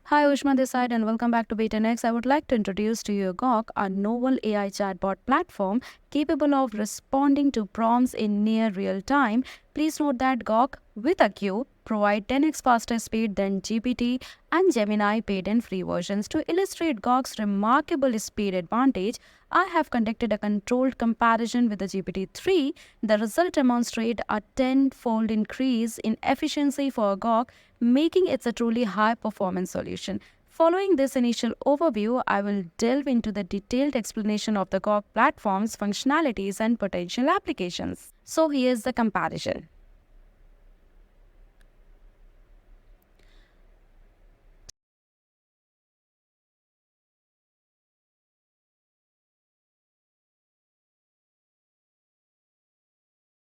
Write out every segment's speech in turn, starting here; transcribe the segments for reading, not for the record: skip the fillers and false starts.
Hi, Ushma this side, and welcome back to BetaNext. I would like to introduce to you Gawk, a novel AI chatbot platform capable of responding to prompts in near real time. Please note that Gawk, with a Q, provide 10x faster speed than GPT and Gemini paid and free versions. To illustrate Gawk's remarkable speed advantage, I have conducted a controlled comparison with the GPT-3. The result demonstrates a tenfold increase in efficiency for Gawk, making it a truly high-performance solution. Following this initial overview, I will delve into the detailed explanation of the Gawk platform's functionalities and potential applications. So here's the comparison.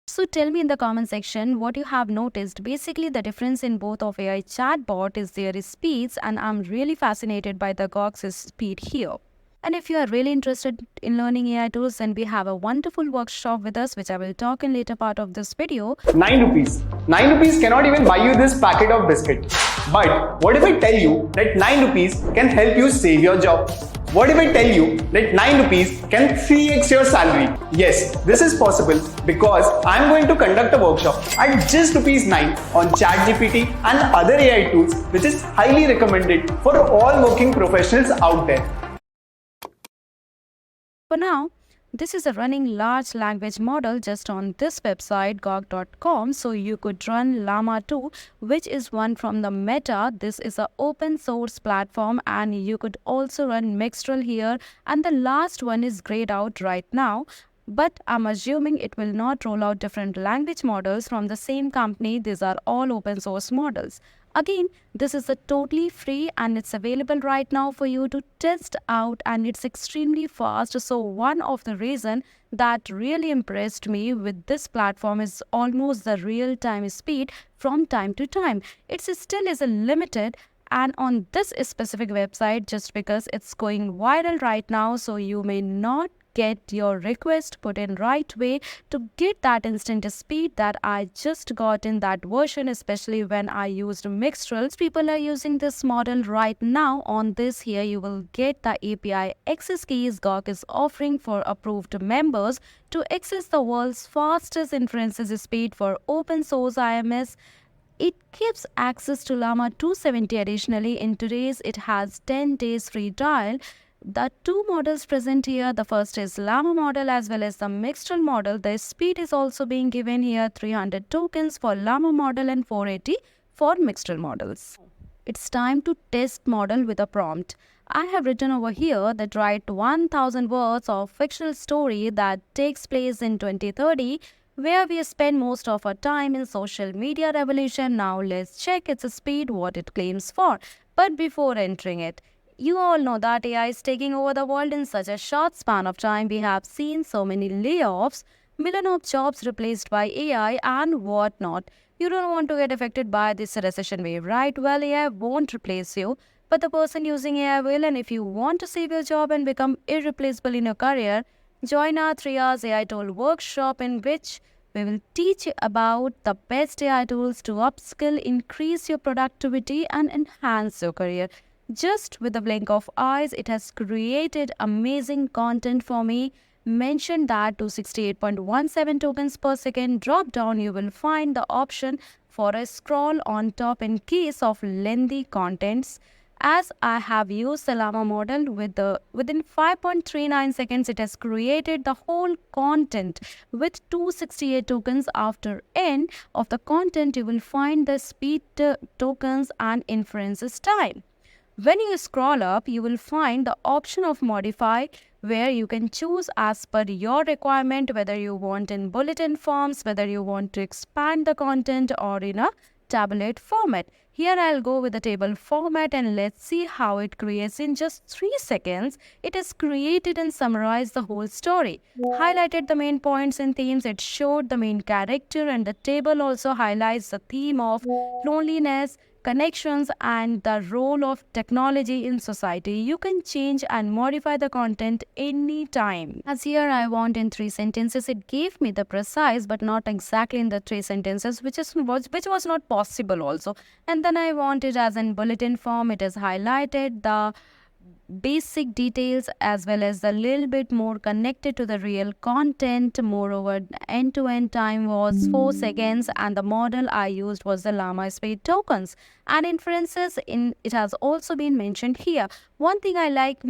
So tell me in the comment section what you have noticed. Basically, the difference in both of AI chatbot is their speeds, and I'm really fascinated by the Gawk's speed here. And if you are really interested in learning AI tools, then we have a wonderful workshop with us, which I will talk in later part of this video. 9 rupees. 9 rupees cannot even buy you this packet of biscuit. But what if I tell you that 9 rupees can help you save your job? What if I tell you that 9 rupees can 3x your salary? Yes, this is possible because I am going to conduct a workshop at just rupees 9 on ChatGPT and other AI tools, which is highly recommended for all working professionals out there. For now, this is a running large language model just on this website gawk.com, so you could run Llama 2, which is one from the Meta. This is an open source platform, and you could also run Mixtral here, and the last one is grayed out right now. But I'm assuming it will not roll out different language models from the same company. These are all open source models. Again, this is a totally free and it's available right now for you to test out, and it's extremely fast. So one of the reason that really impressed me with this platform is almost the real time speed from time to time. It still is a limited and on this specific website just because it's going viral right now, so you may not get your request put in right way to get that instant speed that I just got in that version, especially when I used Mixtral. People are using this model right now. On this here you will get the API access keys Gawk is offering for approved members to access the world's fastest inferences speed for open source IMS. It gives access to Llama 270. Additionally, in today's it has 10 days free trial. The two models present here, the first is Llama model as well as the Mixtral model. The speed is also being given here, 300 tokens for Llama model and 480 for Mixtral models. It's time to test model with a prompt. I have written over here that write 1000 words of fictional story that takes place in 2030, where we spend most of our time in social media revolution. Now let's check its speed, what it claims for. But before entering it, you all know that AI is taking over the world in such a short span of time. We have seen so many layoffs, million of jobs replaced by AI and whatnot. You don't want to get affected by this recession wave, right? Well, AI won't replace you, but the person using AI will. And if you want to save your job and become irreplaceable in your career, join our 3 hours AI tool workshop, in which we will teach you about the best AI tools to upskill, increase your productivity, and enhance your career. Just with a blink of eyes, it has created amazing content for me. Mention that to 68.17 tokens per second. Drop down, you will find the option for a scroll on top in case of lengthy contents. As I have used the Llama model within 5.39 seconds, it has created the whole content with 268 tokens. After end of the content, you will find the speed tokens and inferences time. When you scroll up, you will find the option of modify, where you can choose as per your requirement, whether you want in bulletin forms, whether you want to expand the content or in a tablet format. Here I'll go with the table format, and let's see how it creates in just 3 seconds. It has created and summarized the whole story. Highlighted the main points and themes, it showed the main character, and the table also highlights the theme of loneliness, connections, and the role of technology in society. You can change and modify the content anytime. As here I want in 3 sentences, it gave me the precise but not exactly in the 3 sentences, which was not possible also. And then I want it as in bulletin form. It is highlighted the basic details as well as a little bit more connected to the real content. Moreover, end-to-end time was 4 seconds and the model I used was the Llama Speed tokens. And inferences in it has also been mentioned here. One thing I like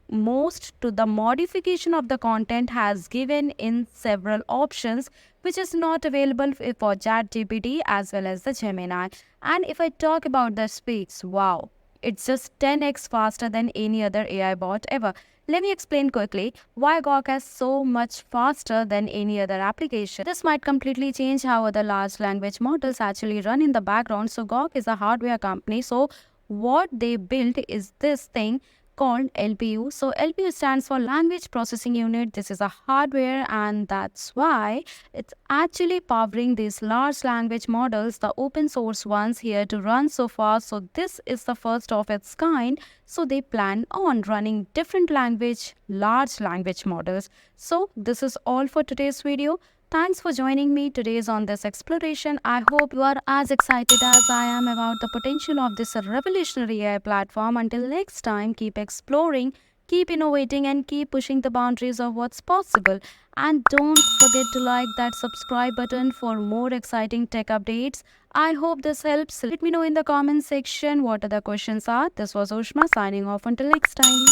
most to the modification of the content has given in several options which is not available for ChatGPT as well as the Gemini. And if I talk about the speeds, wow, it's just 10x faster than any other AI bot ever. Let me explain quickly why Grok is so much faster than any other application. This might completely change how other large language models actually run in the background. So Grok is a hardware company. So what they built is this thing called LPU. So LPU stands for Language Processing Unit. This is a hardware and that's why it's actually powering these large language models, the open source ones here to run so fast. So this is the first of its kind. So they plan on running different large language models. So this is all for today's video. Thanks for joining me today on this exploration. I hope you are as excited as I am about the potential of this revolutionary AI platform. Until next time, keep exploring, keep innovating, and keep pushing the boundaries of what's possible. And don't forget to like that subscribe button for more exciting tech updates. I hope this helps. Let me know in the comment section what other questions are. This was Ushma signing off until next time.